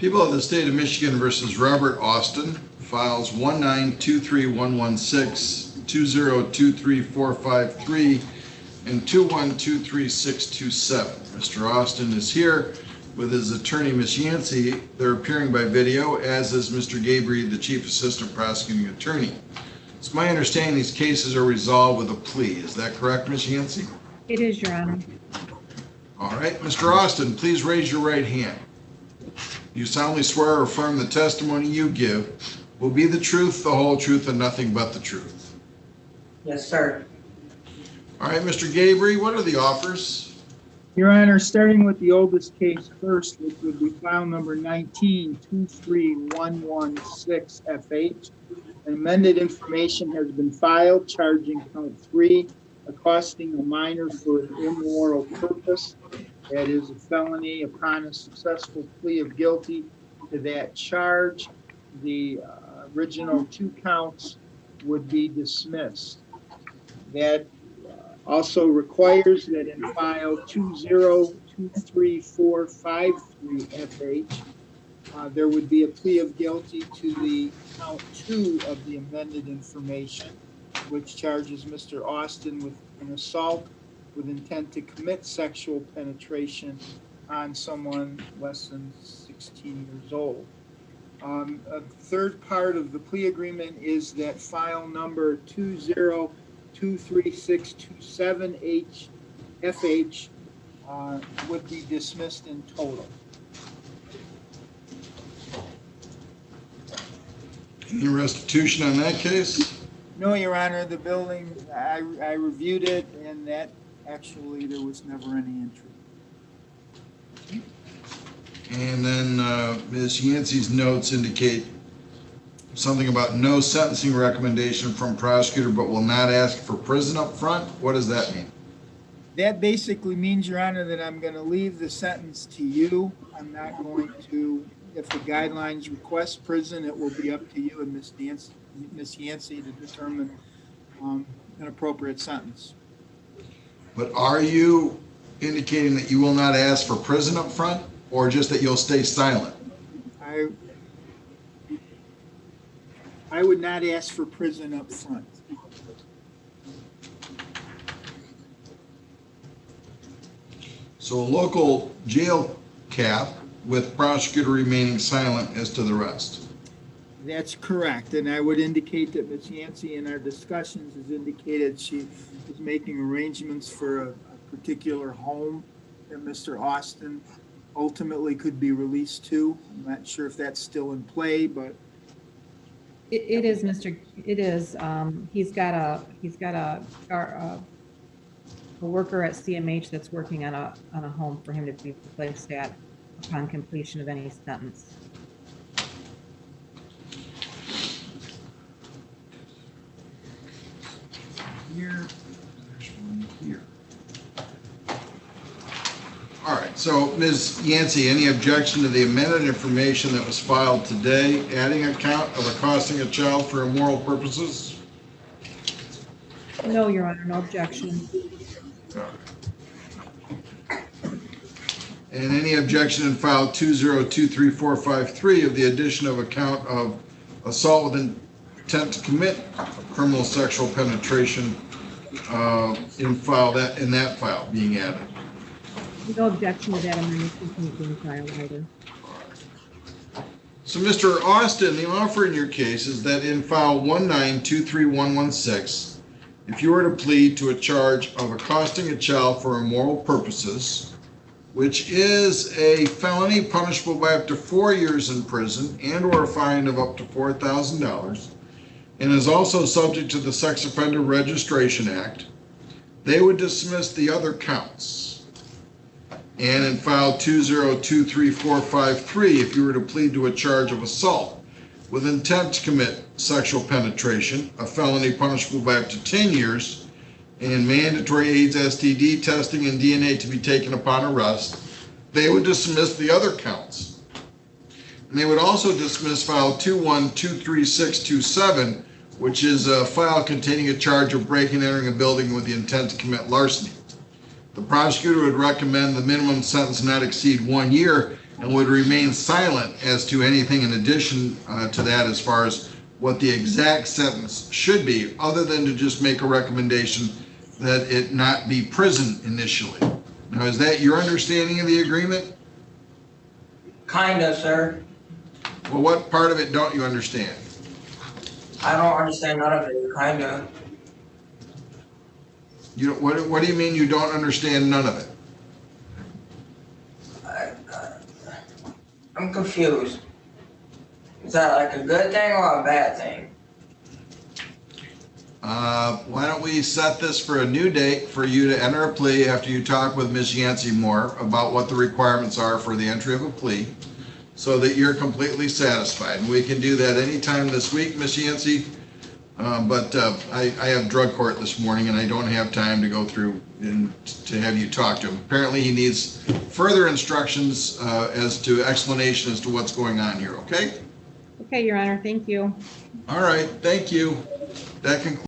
People of the State of Michigan versus Robert Austin, files 1923116, 2023453, and 2123627. Mr. Austin is here with his attorney, Ms. Yancey. They're appearing by video, as is Mr. Gabriel, the Chief Assistant Prosecuting Attorney. It's my understanding these cases are resolved with a plea. Is that correct, Ms. Yancey? It is, Your Honor. All right. Mr. Austin, please raise your right hand. You solemnly swear or affirm the testimony you give will be the truth, the whole truth, and nothing but the truth? Yes, sir. All right, Mr. Gabriel, what are the offers? Your Honor, starting with the oldest case first, which would be file number 19-23116FH. An amended information has been filed charging count 3, accosting a minor for an immoral purpose. That is a felony. Upon a successful plea of guilty to that charge, the original 2 counts would be dismissed. That also requires that in file 2023453FH, there would be a plea of guilty to the count 2 of the amended information, which charges Mr. Austin with an assault with intent to commit sexual penetration on someone less than 16 years old. A third part of the plea agreement is that file number 2023627FH would be dismissed in total. Any restitution on that case? No, Your Honor, the building, I reviewed it, and that actually there was never any entry. And then Ms. Yancey's notes indicate something about no sentencing recommendation from prosecutor, but will not ask for prison up front. What does that mean? That basically means, Your Honor, that I'm going to leave the sentence to you. I'm not going to, if the guidelines request prison, it will be up to you and Ms. Yancey to determine an appropriate sentence. But are you indicating that you will not ask for prison up front, or just that you'll stay silent? I would not ask for prison up front. So a local jail cap with prosecutor remaining silent as to the rest. That's correct, and I would indicate that Ms. Yancey in our discussions has indicated she is making arrangements for a particular home that Mr. Austin ultimately could be released to. I'm not sure if that's still in play, but It is, Mr. It is. He's got a worker at CMH that's working on a home for him to be placed at upon completion of any sentence. Here, there's one here. All right, so Ms. Yancey, any objection to the amended information that was filed today, adding a count of accosting a child for immoral purposes? No, Your Honor, no objection. And any objection in file 2023453 of the addition of a count of assault with intent to commit criminal sexual penetration in that file being added? No objection to that amendment being filed either. So, Mr. Austin, the offer in your case is that in file 1923116, if you were to plead to a charge of accosting a child for immoral purposes, which is a felony punishable by up to 4 years in prison and or a fine of up to $4,000, and is also subject to the Sex Offender Registration Act, they would dismiss the other counts. And in file 2023453, if you were to plead to a charge of assault with intent to commit sexual penetration, a felony punishable by up to 10 years, and mandatory AIDS, STD testing, and DNA to be taken upon arrest, they would dismiss the other counts. And they would also dismiss file 2123627, which is a file containing a charge of breaking and entering a building with the intent to commit larceny. The prosecutor would recommend the minimum sentence not exceed 1 year, and would remain silent as to anything in addition to that as far as what the exact sentence should be, other than to just make a recommendation that it not be prison initially. Now, is that your understanding of the agreement? Kinda, sir. Well, what part of it don't you understand? I don't understand none of it, kinda. You, what do you mean you don't understand none of it? I'm confused. Is that like a good thing or a bad thing? Why don't we set this for a new date for you to enter a plea after you talk with Ms. Yancey more about what the requirements are for the entry of a plea, so that you're completely satisfied. And we can do that anytime this week, Ms. Yancey. I have drug court this morning and I don't have time to go through and to have you talk to him. Apparently he needs further instructions as to explanation as to what's going on here, okay? Okay, Your Honor, thank you. All right, thank you. That concludes